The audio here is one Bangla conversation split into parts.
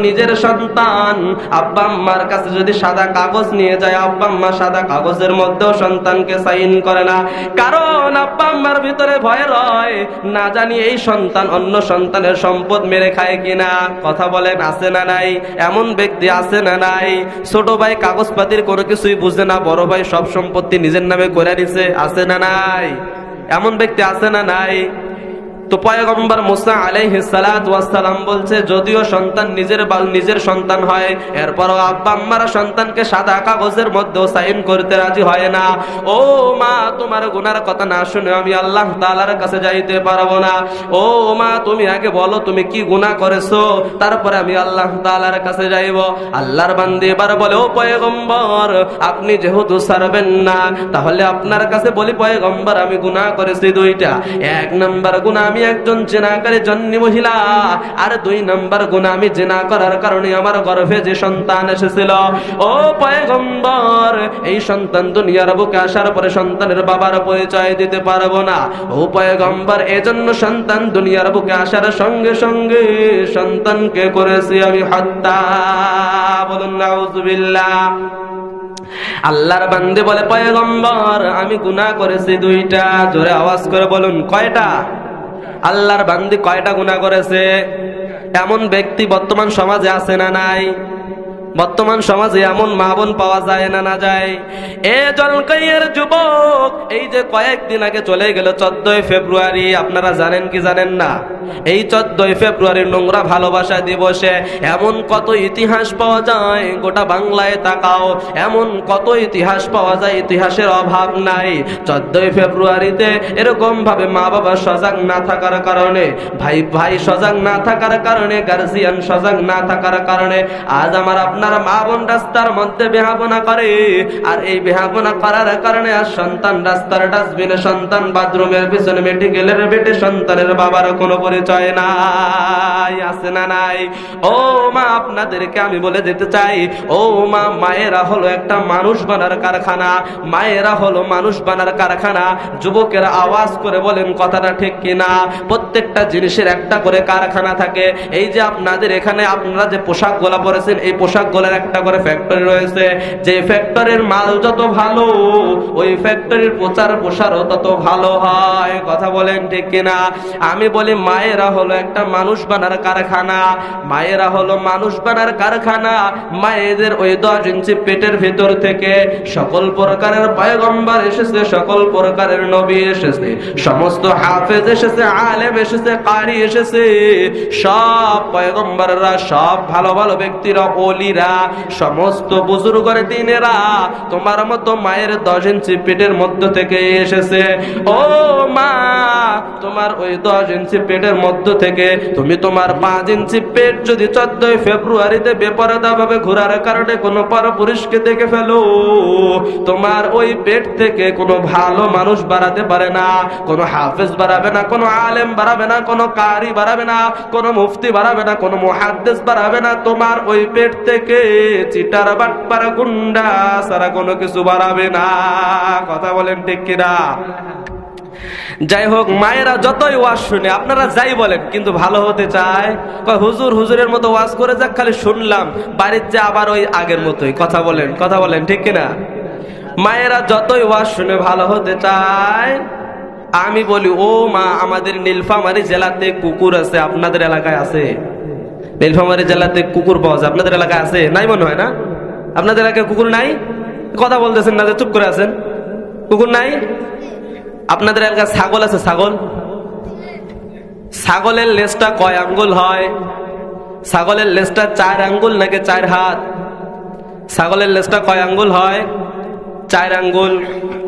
নিজের সন্তান আব্বা আম্মার কাছে যদি সাদা কাগজ নিয়ে যায়, আব্বা আম্মা সাদা কাগজের মধ্যেও সন্তানকে সাইন করে না, কারণ আব্বা আম্মার ভিতরে ভয় রয় না জানি এই সন্তান অন্য সন্তানের সম্পদ মেরে খায় কিনা। কথা বলেন, আছে না নাই? এমন ব্যক্তি আছে না নাই? ছোট ভাই কাগজপাতির কোনো কিছুই বুঝে না, বড় ভাই সব সম্পত্তি নিজের নামে করে নিছে, আছে না নাই? এমন ব্যক্তি আছে না নাই? তো পয়গম্বর মুসা আলাইহিস সালাতু ওয়াস সালাম বলছে, যদিও সন্তান নিজের সন্তান হয়, এরপরও আব্বা আম্মারা সন্তানকে সাদা কাগজের মধ্যেও সাইন করতে রাজি হয় না। ও মা, তোমার গুনার কথা না শুনে আমি আল্লাহ তাআলার কাছে যাইতে পারবো না। ও মা, তুমি আগে বলো তুমি কি গুনাহ করেছো, তারপরে আমি আল্লাহ তাআলার কাছে যাইব। আল্লাহর বান্দা এবার বলে, ও পয়গম্বর, আপনি যেহেতু ছাড়বেন না, তাহলে আপনার কাছে বলি পয়গম্বর, আমি গুনাহ করেছি দুইটা। এক নাম্বার গুনাহ, আমি একজন জিনাকারী জন্নী মহিলা, আর দুই নাম্বার গুনাহ, আমি জিনা করার কারণে আমার গর্ভে যে সন্তান এসেছিল। ও পয়গম্বর, এই সন্তান দুনিয়ার বুকে আসার পরে সন্তানের বাবার পরিচয় দিতে পারবো না। ও পয়গম্বর, এজন্য সন্তান দুনিয়ার বুকে আসার সঙ্গে সঙ্গে সন্তানকে করেছি আমি হত্যা। বলুন নাউজুবিল্লাহ। আল্লাহর বান্দে বলে, পয়গম্বর, আমি গুনাহ করেছি দুইটা। জোরে আওয়াজ করে বলুন, কয়টা? আল্লাহর বান্দে কয়টা গুনাহ করেছে? এমন ব্যক্তি বর্তমান সমাজে আছে না নাই? বর্তমান সমাজে এমন মা বোন পাওয়া যায় না না যায়? এ জলকাইয়ের যুবক, এই যে কয়েকদিন আগে চলে গেল 14 ফেব্রুয়ারি, আপনারা জানেন কি জানেন না? এই 14 ফেব্রুয়ারির নোংরা ভালোবাসা দিবসে এমন কত ইতিহাস পাওয়া যায়, গোটা বাংলায় তাকাও, এমন কত ইতিহাস পাওয়া যায়, ইতিহাসের অভাব নাই। 14 ফেব্রুয়ারিতে এরকম ভাবে মা বাবা সজাগ না থাকার কারণে, ভাই সজাগ না থাকার কারণে, গার্জিয়ান সজাগ না থাকার কারণে আজ আমার আপনার মা বোন রাস্তার মধ্যে বেহাপনা করে। আর এই বেহাপনা করার কারণে আজ সন্তান রাস্তার ডাস্টবিনে, সন্তান বাথরুমের পিছনে, মেডিকেলের বেটে সন্তানের বাবার কোনো পরিচয় নাই, আছে না নাই? ও মা, আপনাদেরকে আমি বলে দিতে চাই, ও মা, মায়েরা হলো একটা মানুষ বানার কারখানা, মায়েরা হলো মানুষ বানার কারখানা। যুবকেরা আওয়াজ করে বলেন কথাটা ঠিক কিনা? প্রত্যেকটা জিনিসের একটা করে কারখানা থাকে। এই যে আপনাদের এখানে আপনারা যে পোশাক গোলা পরেছেন, এই পোশাকগুলোর একটা করে ফ্যাক্টরি রয়েছে। যে ফ্যাক্টরির মাল যত ভালো, ওই ফ্যাক্টরির প্রচার প্রসারও তত ভালো হয়। কথা বলেন ঠিক কিনা? আমি বলি, মায়েরা হলো একটা মানুষ বানার কারখানা, মায়েরা হলো মানুষ বানার কারখানা। মায়েদের ওই 10 ইঞ্চি পেটের ভিতর থেকে সকল প্রকারের পয়গম্বর এসেছে, সকল প্রকারের নবী এসেছে, সমস্ত হাফেজ এসেছে, আলেম এসেছে, কারি এসেছে। সব পয়গম্বররা, সব ভালো ভালো ব্যক্তিরা, ওলিরা, সমস্ত বুজুর্গের দিনেরা তোমার মতো মায়ের 10 ইঞ্চি পেটের মধ্য থেকে এসেছে। ও মা, তোমার ওই 10 ইঞ্চি পেটের মধ্য থেকে তুমি তোমার 5 ইঞ্চি পেট যদি 14 ফেব্রুয়ারিতে বেপরদা ভাবে ঘোরার কারণে কোনো পরপুরুষকে দেখে ফেলো, তোমার ওই পেট থেকে কোনো ভালো মানুষ বাড়াতে পারে না, কোনো হাফেজ বাড়াবে না, কোনো আলেম বাড়াবে না, কোনো কারি বাড়াবে না, কোনো মুফতি বাড়াবে না, কোনো মুহাদ্দিস বাড়াবে না। তোমার ওই পেট থেকে চিটার বাটপার গুন্ডা সারা কোনো কিছু বাড়াবে না। কথা বলেন ঠিক কিনা? যাই হোক, মায়েরা যতই ওয়াজ শুনে, আপনারা যাই বলেন, কিন্তু ভালো হতে চায়। হুজুরের মতো ওয়াজ করে যাক, খালি শুনলাম, বাড়ির যে আবার ওই আগের মতোই। কথা বলেন ঠিক কিনা? মায়েরা যতই ওয়াজ শুনে ভালো হতে চায়। আমি বলি, ও মা, আমাদের নীলফামারী জেলাতে কুকুর আছে, আপনাদের এলাকায় আছে? নীলফামারী জেলাতে কুকুর পাওয়া যায়, আপনাদের এলাকায় আছে? নাই মনে হয় না? আপনাদের এলাকায় কুকুর নাই? কথা বলতেছেন না যে, চুপ করে আছেন। কুকুর নাই? আপনাদের এলাকায় ছাগল আছে? ছাগলের লেজটা কয় আঙ্গুল হয়? ছাগলের লেজটা 4 আঙ্গুল নাকি 4 হাত? ছাগলের লেজটা কয় আঙ্গুল হয়? 4 আঙ্গুল।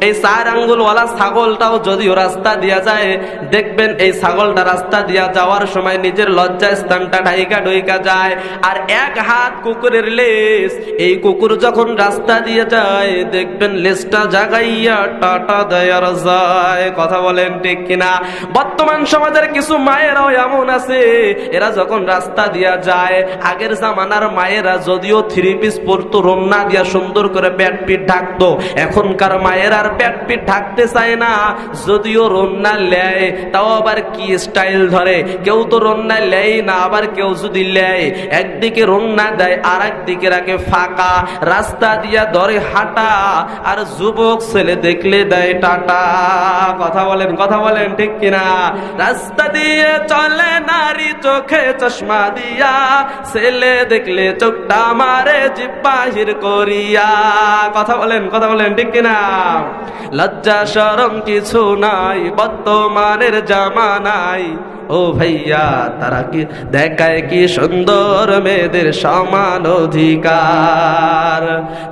এই 4 আঙ্গুলওয়ালা ছাগলটাও যদিও রাস্তা দিয়া যায়, দেখবেন এই ছাগলটা রাস্তা দিয়া যাওয়ার সময় নিজের লজ্জা স্থানটা ঢাইকা যায়। আর 1 হাত কুকুরের লেজ, এই কুকুর যখন রাস্তা দিয়ে যায়, দেখবেন লেজটা জাগাইয়া টাটা দেয়ার যায়। কথা বলেন ঠিক কিনা? বর্তমান সমাজের কিছু মায়েরাও এমন আছে, এরা যখন রাস্তা দিয়া যায়, আগের জামানার মায়েরা যদিও 3 পিস পরতো, রন্না দিয়া সুন্দর করে পেট পিঠ ঢাকতো, এখনকার মায়ের আর পেট পিঠ ঢাকতে চায় না, যদিও রন্না লেয় তাও আবার কি স্টাইল ধরে। কেউ তো রন্না লেয় না, আবার কেউ যদি লেয় একদিকে রন্না দেয় আর একদিকে রাখে ফাঁকা, রাস্তা দিয়া ধরে হাঁটা, আর যুবক ছেলে দেখলে দেয় টাটা। কথা বলেন ঠিক কিনা? রাস্তা দিয়ে চলে নারী চোখে চশমা দিয়া, ছেলে দেখলে চোখটা মারে জিহ্বা বাহির করিয়া। কথা বলেন ঠিক কিনা? লজ্জা শরম কিছু নাই বর্তমানের জামানায়। ও ভাইয়া তারা কি দেখায় কি সুন্দর মেয়েদের সমান অধিকার,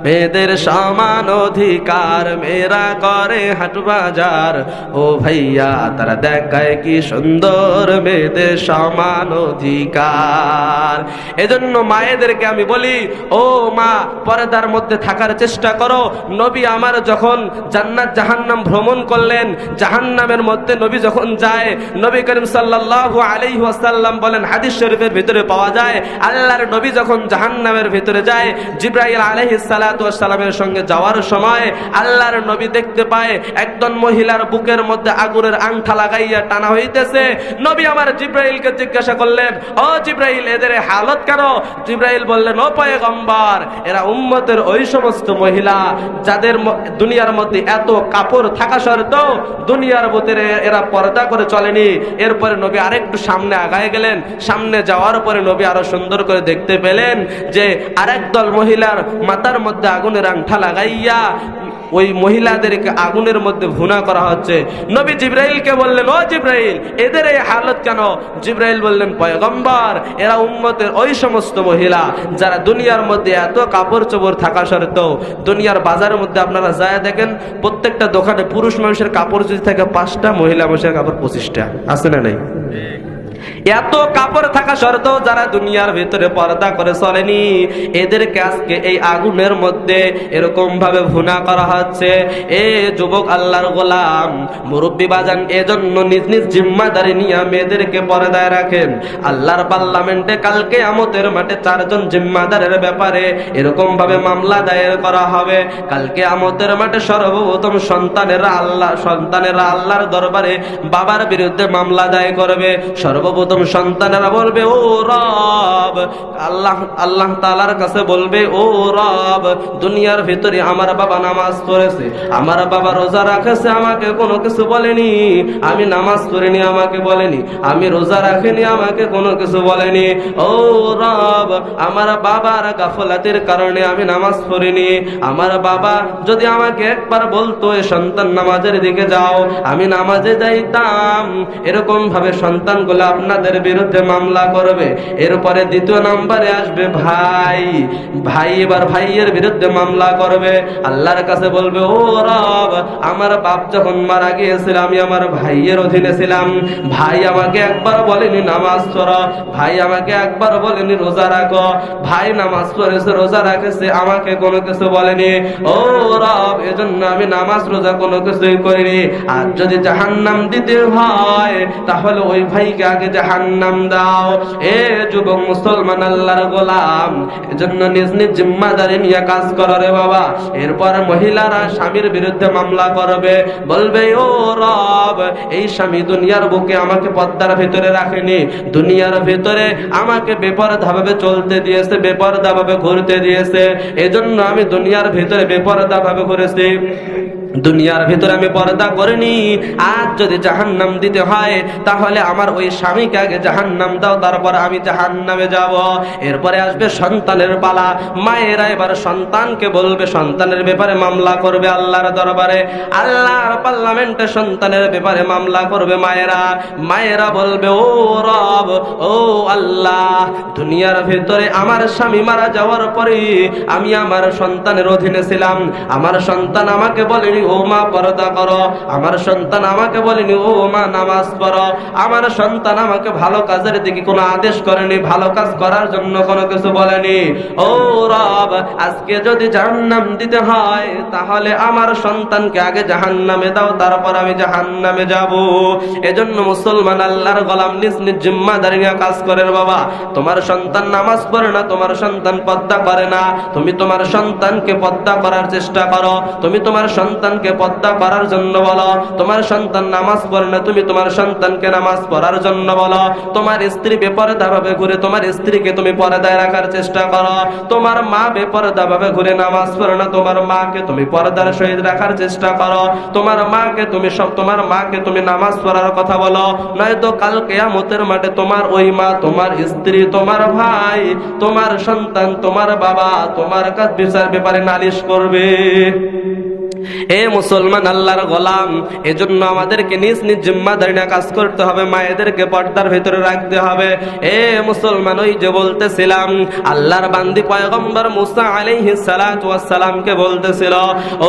মেয়েদের সমান অধিকার, মেয়েরা করে হাট বাজার। ও ভাইয়া তারা দেখায় কি সুন্দর মেয়েদের সমান অধিকার। এজন্য মায়েদেরকে আমি বলি, ও মা পর্দার মধ্যে থাকার চেষ্টা করো। নবী আমার যখন জান্নাত জাহান্নাম ভ্রমণ করলেন, জাহান্নামের মধ্যে নবী যখন যায়, নবী করিম সাল্লাল্লাহু আলাইহি ওয়াসাল্লাম বলেন, হাদিস শরীফের ভিতরে পাওয়া যায়, আল্লাহর নবী যখন জাহান্নামের ভিতরে যায়, জিবরাইল আলাইহিস সালাতু ওয়াস সালামের সঙ্গে যাওয়ার সময় আল্লাহর নবী দেখতে পায় একজন মহিলার বুকের মধ্যে আগুনের আংটা লাগাইয়া টানা হইতেছে। নবী আমার জিবরাইলকে জিজ্ঞাসা করলেন, ও জিবরাইল এদের হালত কেন? জিবরাইল বললেন, ও পয়গম্বর, এরা উম্মতের ওই সমস্ত মহিলা যাদের দুনিয়ার মধ্যে এত কাপড় থাকা সত্ত্বেও দুনিয়ার ভিতরে এরা পর্দা করে চলেনি। এরপরে নবী আরেকটু সামনে আগায় গেলেন, সামনে যাওয়ার পরে নবী আরো সুন্দর করে দেখতে পেলেন যে আরেক দল মহিলার মাথার মধ্যে আগুনের আংটা লাগাইয়া ওই মহিলাদেরকে আগুনের মধ্যে ভুনা করা হচ্ছে। নবী জিবরাইলকে বললেন, ও জিবরাইল এদের এই হালত কেন? জিবরাইল বললেন, পয়গম্বর এরা উম্মতের ওই সমস্ত মহিলা যারা দুনিয়ার মধ্যে এত কাপড় চোপড় থাকা সত্ত্বেও, দুনিয়ার বাজারের মধ্যে আপনারা যায় দেখেন প্রত্যেকটা দোকানে পুরুষ মানুষের কাপড় যদি থাকে 5টা, মহিলা মানুষের কাপড় 25টা, আছে না নাই? এত কাপড় থাকা সত্ত্বেও যারা দুনিয়ার ভিতরে পর্দা করে চলেনি, এদেরকে আজকে এই আগুনের মধ্যে এরকম ভাবে ভুনা করা হচ্ছে। এ যুবক আল্লাহর গোলাম মুরব্বী বাজান, এজন্য নিজ নিজ জিম্মাদারি নিয়ে মেয়েদেরকে পর্দায় রাখেন। আল্লাহর পার্লামেন্টে কালকে কিয়ামতের মাঠে 4 জন জিম্মাদারের ব্যাপারে এরকম ভাবে মামলা দায়ের করা হবে। কালকে কিয়ামতের মাঠে সর্বপ্রথম সন্তানেরা আল্লাহর দরবারে বাবার বিরুদ্ধে মামলা দায়ের করবে। সর্বপ্রথম সন্তানেরা বলবে, ও রব, আল্লাহ তাআলার কাছে বলবে, ও রব, দুনিয়ার ভিতরে আমার বাবা নামাজ পড়েছে, আমার বাবা রোজা রাখেছে, আমাকে কোনো কিছু বলেনি। আমি নামাজ পড়িনি, আমাকে বলেনি। আমি রোজা রাখিনি, আমাকে কোনো কিছু বলেনি। ও রব, আমার বাবার গাফলাতের কারণে আমি নামাজ পড়িনি। আমার বাবা যদি আমাকে একবার বলতো, এ সন্তান নামাজের দিকে যাও, আমি নামাজে যাইতাম। এরকম ভাবে সন্তানগুলো আপনাদের বিরুদ্ধে মামলা করবে। এরপরে দ্বিতীয় নম্বরে আসবে ভাই এবার ভাইয়ের বিরুদ্ধে মামলা করবে। আল্লাহর কাছে বলবে, ও রব, আমার বাপ যখন মারা গিয়েছিল আমি আমার ভাইয়ের অধীনে ছিলাম। ভাই আমাকে একবার বলেনি নামাজ পড়ো, ভাই আমাকে একবার বলেনি রোজা রাখো। ভাই নামাজ পড়েছে, রোজা রাখেছে, আমাকে কোনো কিছু বলেনি। ও রব, এজন্য আমি নামাজ রোজা কোনো কিছুই করিনি। আর যদি জাহান্নাম দিতে হয় তাহলে ওই ভাইকে আগে জাহান্নাম দাও। এ যুবক মুসলমান আল্লাহর গোলাম, এজন্য নিজ নিজ জিম্মাদারি নিয়ে কাজ করো রে বাবা। এরপর মহিলারা স্বামীর বিরুদ্ধে মামলা করবে, বলবে, ও রব, এই স্বামী দুনিয়ার বুকে আমাকে পর্দার ভিতরে রাখেনি, দুনিয়ার ভিতরে আমাকে বেপরদা ভাবে চলতে দিয়েছে, বেপরদা ভাবে ঘুরতে দিয়েছে, এজন্য আমি দুনিয়ার ভিতরে বেপরদা ভাবে ঘুরেছি, দুনিয়ার ভিতরে আমি পর্দা করিনি। আজ যদি জাহান্নাম দিতে হয় তাহলে আমার ওই স্বামীকে আগে জাহান্নাম দাও, তারপর আমি জাহান্নামে যাব। এরপরে আসবে সন্তানের পালা। মায়েরা এবার সন্তানকে বলবে, সন্তানের ব্যাপারে মামলা করবে আল্লাহর দরবারে, আল্লাহর পার্লামেন্টে সন্তানের ব্যাপারে মামলা করবে মায়েরা বলবে, ও রব, ও আল্লাহ, দুনিয়ার ভিতরে আমার স্বামী মারা যাওয়ার পরে আমি আমার সন্তানের অধীনে ছিলাম, আমার সন্তান আমাকে বলেনি বলেনি ও মা পর্দা করো, আমার সন্তান আমাকে বলেনি ও মা নামাজ পড়ো, আমার সন্তান আমাকে ভালো কাজের দিকে কোনো আদেশ করেনি, ভালো কাজ করার জন্য কোনো কিছু বলেনি। ও রব, আজকে যদি জাহান্নাম দিতে হয় তাহলে আমার সন্তানকে আগে জাহান্নামে দাও, তারপর আমি জাহান্নামে যাব। এজন্য মুসলমান আল্লাহর গোলাম নিজ নিজ জিম্মাদারি নিয়ে কাজ করে বাবা। তোমার সন্তান নামাজ পড়ে না, তোমার সন্তান পর্দা করে না, তুমি তোমার সন্তানকে পর্দা করার চেষ্টা করো, তুমি তোমার সন্তানকে পর্দা করার জন্য বলো। তোমার সন্তান নামাজ পড়ে না, তুমি তোমার সন্তানকে নামাজ পড়ার জন্য বলো। তোমার স্ত্রী বেপরদা ভাবে ঘুরে, তোমার স্ত্রীকে তুমি পর্দায় রাখার চেষ্টা করো। তোমার মা বেপরদা ভাবে ঘুরে নামাজ পড়ে না, তোমার মাকে তুমি পর্দার সহিত রাখার চেষ্টা করো। তোমার মাকে তুমি নামাজ পড়ার কথা বলো, নয়তো কাল কিয়ামতের মাঠে তোমার ওই মা, তোমার স্ত্রী, তোমার ভাই, তোমার সন্তান, তোমার বাবা তোমার কাছে বিচার ব্যাপারে নালিশ করবে। এ মুসলমান আল্লাহর গোলাম, এজন্য আমাদেরকে নিজ নিজ জিম্মাদারি নিয়ে কাজ করতে হবে, মায়েদেরকে পর্দার ভিতরে রাখতে হবে। এ মুসলমান, ওই যে বলতেছিলাম আল্লাহর বান্দি পয়গম্বর মুসা আলাইহিস সালাতু ওয়াস সালামকে বলতেছিল,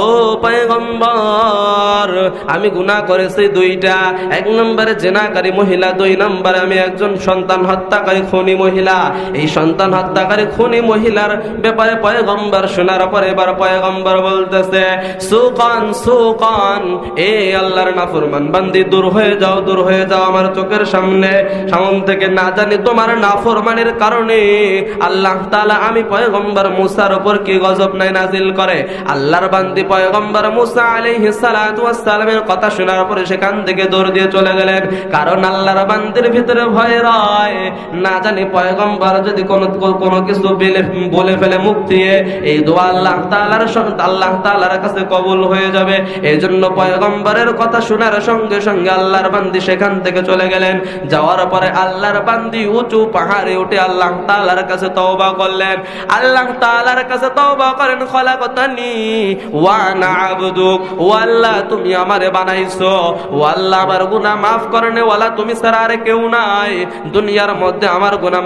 ও পয়গম্বর, আমি গুনাহ করেছি দুইটা, এক নম্বরে জিনাকারী মহিলা, দুই নম্বরে আমি একজন সন্তান হত্যাকারী খুনি মহিলা। এই সন্তান হত্যাকারী খুনি মহিলার ব্যাপারে পয়গম্বর শোনার পরে এবার পয়গম্বর বলতেছে, সুকান সুকান, এ আল্লাহর নাফরমান বান্দি, দূর হয়ে যাও, দূর হয়ে যাও আমার চোখের সামনে থেকে। না জানি তোমার নাফরমানের কারণে আল্লাহ তাআলা আমি পয়গম্বর মুসার উপর কি গজব নাই নাজিল করে। আল্লাহর বান্দি পয়গম্বর মুসা আলাইহিস সালাতু ওয়াস সালামের কথা শোনার পরে সেখান থেকে দৌড় দিয়ে চলে গেলেন, কারণ আল্লাহর বান্দির ভিতরে ভয় রয়, না জানি পয়গম্বর যদি কোনো কিছু বলে ফেলে মুখ দিয়ে, এই দোয়া আল্লাহ তাআলার কাছে কবুল হয়ে যাবে। এই জন্য পয়গম্বরের কথা শোনার সঙ্গে সঙ্গে আল্লাহর বান্দি সেখান থেকে চলে গেলেন। যাওয়ার পরে আল্লাহর বান্দি উঁচু পাহাড়ে উঠে আল্লাহ তাআলার কাছে তওবা করলেন। আল্লাহ তাআলার কাছে তওবা করেন, খলাকতানি ওয়া আনা আবদুক, ও আল্লাহ তুমি আমারে বানাইছো, ও আল্লাহ আমার গুনাহ মাফ করেন ওয়ালা তুমি ছাড়া আর কেউ নাই দুনিয়ার মধ্যে আমার গুনাহ